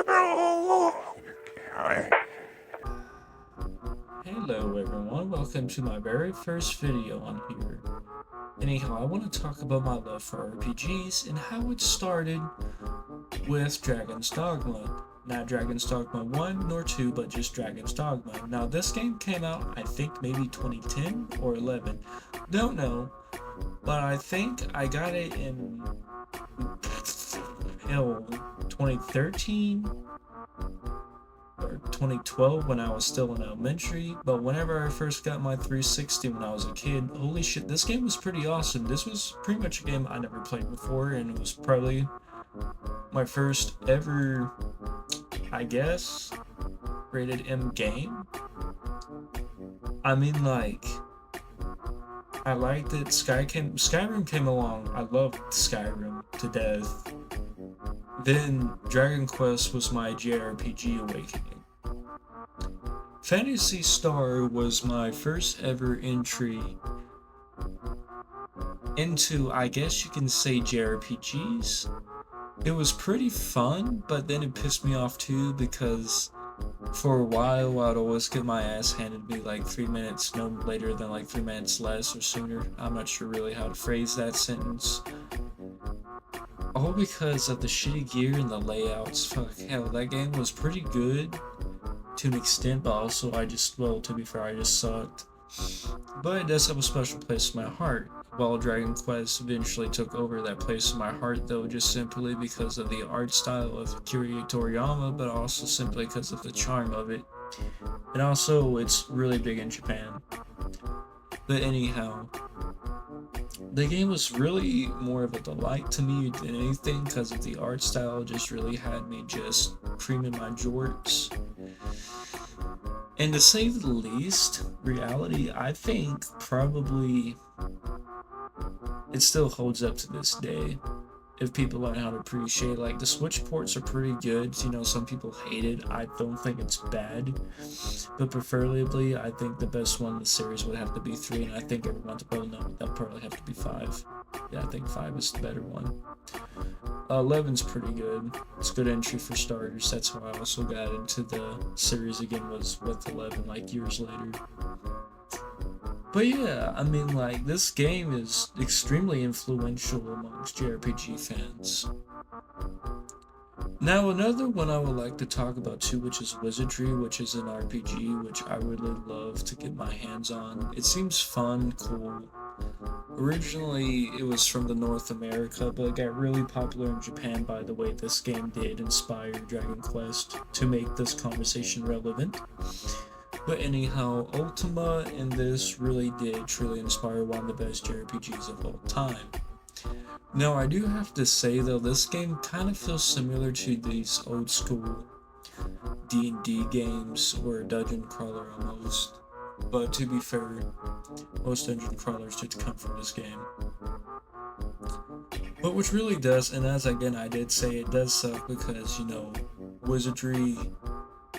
Hello everyone, welcome to my very first video on here. Anyhow, I want to talk about my love for RPGs and how it started with Dragon's Dogma. Not Dragon's Dogma 1 nor 2, but just Dragon's Dogma. Now this game came out, I think maybe 2010 or 11. Don't know, but I think I got it in, 2013 or 2012 when I was still in elementary. But whenever I first got my 360 when I was a kid, holy shit, this game was pretty awesome. This was pretty much a game I never played before, and it was probably my first ever, I guess, rated M game. I mean, like, I liked it. Skyrim came along. I loved Skyrim to death. Then Dragon Quest was my JRPG awakening. Phantasy Star was my first ever entry into, I guess you can say, JRPGs. It was pretty fun, but then it pissed me off too because for a while I'd always get my ass handed me like 3 minutes, no later than like 3 minutes less or sooner. I'm not sure really how to phrase that sentence. All because of the shitty gear and the layouts. Fuck, hell, that game was pretty good to an extent, but also to be fair, I just sucked. But it does have a special place in my heart. While Dragon Quest eventually took over that place in my heart, though, just simply because of the art style of Akira Toriyama, but also simply because of the charm of it. And also, it's really big in Japan. But anyhow, the game was really more of a delight to me than anything because of the art style. Just really had me just creaming my jorts. And to say the least, reality, I think probably it still holds up to this day. If people learn how to appreciate, like, the Switch ports are pretty good. You know, some people hate it. I don't think it's bad, but preferably, I think the best one in the series would have to be 3, and I think everyone's probably know that'll probably have to be 5. Yeah, I think 5 is the better one. 11's pretty good. It's a good entry for starters. That's how I also got into the series again, was with 11, like, years later. But yeah, I mean, like, this game is extremely influential amongst JRPG fans. Now, another one I would like to talk about too, which is Wizardry, which is an RPG which I really love to get my hands on. It seems fun, cool. Originally, it was from the North America, but it got really popular in Japan by the way this game did inspire Dragon Quest to make this conversation relevant. But anyhow, Ultima in this really did truly inspire one of the best JRPGs of all time. Now, I do have to say though, this game kind of feels similar to these old school D&D games or dungeon crawler almost. But to be fair, most dungeon crawlers did come from this game. But which really does, and as again I did say, it does suck because, you know, Wizardry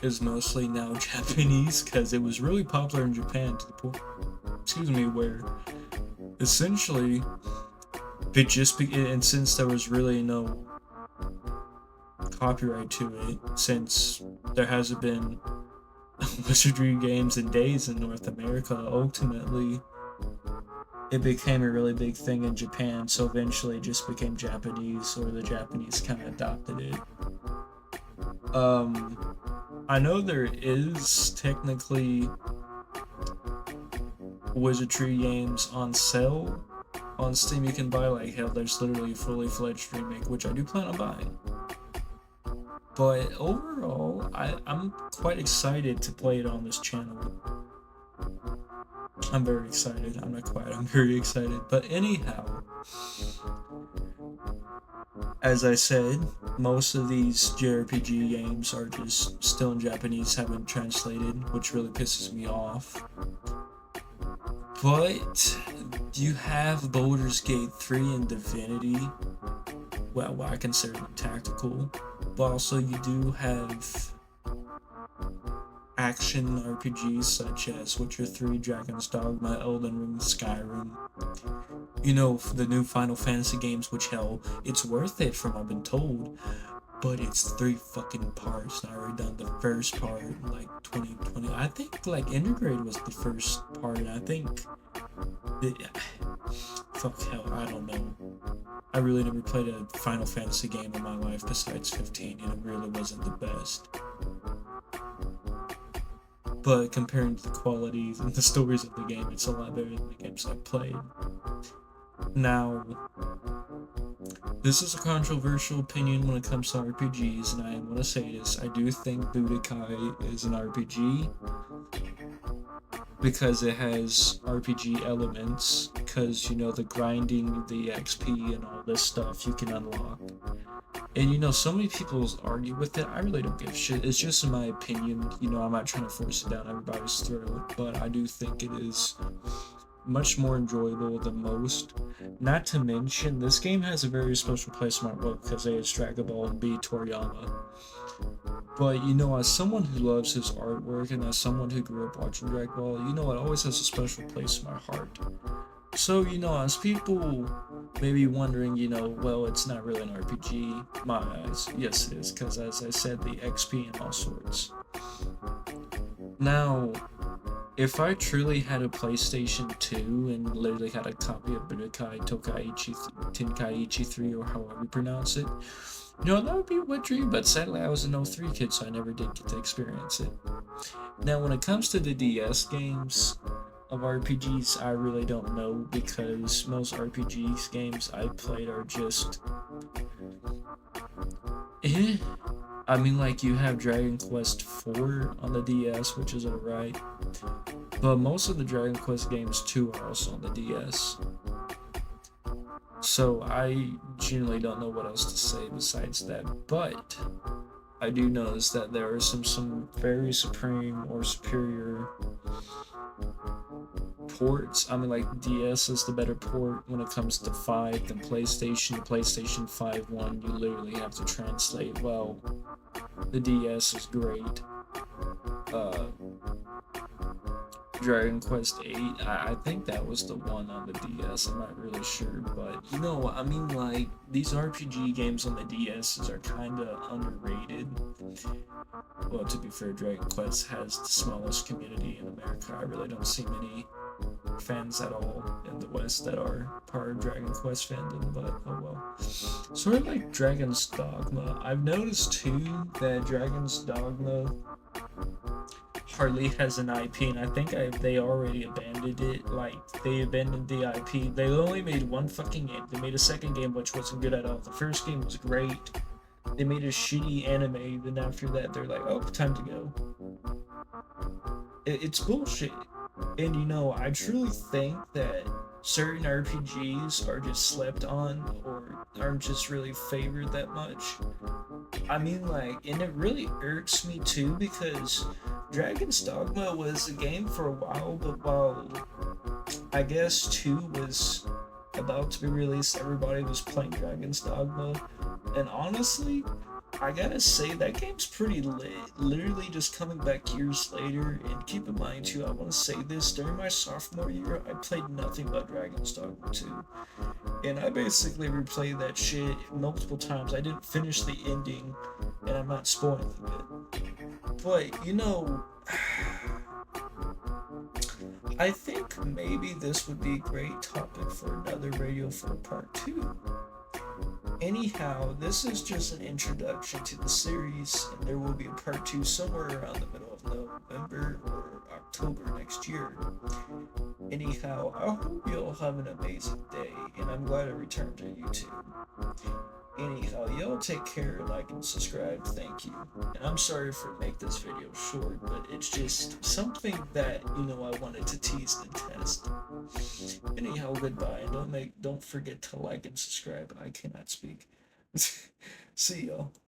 is mostly now Japanese because it was really popular in Japan to the point, where essentially and since there was really no copyright to it, since there hasn't been Wizardry games in days in North America, ultimately it became a really big thing in Japan, so eventually it just became Japanese, or the Japanese kind of adopted it. I know there is technically Wizardry games on sale on Steam. You can buy, like, hell, there's literally a fully fledged remake, which I do plan on buying. But overall, I'm quite excited to play it on this channel. I'm very excited. I'm very excited. But anyhow, as I said, most of these JRPG games are just still in Japanese, haven't been translated, which really pisses me off. But you have Baldur's Gate 3 and Divinity. Well, I consider them tactical. But also you do have action RPGs such as Witcher 3, Dragon's Dogma, Elden Ring, Skyrim. the new Final Fantasy games, which hell, it's worth it from I've been told, but it's 3 fucking parts. And I already done the first part in like 2020. I think like Intergrade was the first part, and I think it, fuck hell, I don't know. I really never played a Final Fantasy game in my life besides 15, and it really wasn't the best. But comparing to the qualities and the stories of the game, it's a lot better than the games I've played. Now, this is a controversial opinion when it comes to RPGs, and I want to say this. I do think Budokai is an RPG because it has RPG elements, because, the grinding, the XP, and all this stuff you can unlock. And so many people argue with it. I really don't give a shit. It's just in my opinion. I'm not trying to force it down everybody's throat, but I do think it is much more enjoyable than most. Not to mention, this game has a very special place in my book because A, it's Dragon Ball, and B, Toriyama. But as someone who loves his artwork, and as someone who grew up watching Dragon Ball, it always has a special place in my heart. So, as people may be wondering, well, it's not really an RPG, my eyes, yes it is, because as I said, the XP and all sorts. Now, if I truly had a PlayStation 2 and literally had a copy of Budokai Tenkaichi 3, or however you pronounce it, that would be a wet dream, but sadly I was an 03 kid, so I never did get to experience it. Now, when it comes to the DS games of RPGs, I really don't know, because most RPGs games I played are just I mean, like, you have Dragon Quest 4 on the DS, which is alright, but most of the Dragon Quest games too are also on the DS. So I genuinely don't know what else to say besides that, but I do notice that there are some very supreme or superior ports. I mean, like, DS is the better port when it comes to 5 than PlayStation. The PlayStation 5 one, you literally have to translate. Well, the DS is great. Dragon Quest 8, I think that was the one on the DS, I'm not really sure, but I mean, like, these RPG games on the DSs are kinda underrated. Well, to be fair, Dragon Quest has the smallest community in America. I really don't see many fans at all in the West that are part of Dragon Quest fandom, but oh well. Sort of like Dragon's Dogma. I've noticed too that Dragon's Dogma hardly has an IP, and I think they already abandoned it. Like, they abandoned the IP. They only made one fucking game. They made a second game, which wasn't good at all. The first game was great. They made a shitty anime, then after that, they're like, oh, time to go. It's bullshit. And I truly think that certain RPGs are just slept on, or aren't just really favored that much. I mean, like, and it really irks me too, because Dragon's Dogma was a game for a while, but while I guess 2 was about to be released, everybody was playing Dragon's Dogma, and honestly, I gotta say, that game's pretty lit. Literally just coming back years later, and keep in mind too, I want to say this, during my sophomore year, I played nothing but Dragon's Dogma 2. And I basically replayed that shit multiple times. I didn't finish the ending, and I'm not spoiling it. But, I think maybe this would be a great topic for another Radio for part 2. Anyhow, this is just an introduction to the series, and there will be a part 2 somewhere around the middle of November or October next year. Anyhow, I hope you all have an amazing day, and I'm glad I returned to YouTube. Anyhow, y'all take care, like and subscribe, thank you. And I'm sorry for making this video short, but it's just something that, I wanted to tease and test. Anyhow, goodbye, and don't forget to like and subscribe. I cannot speak. See y'all.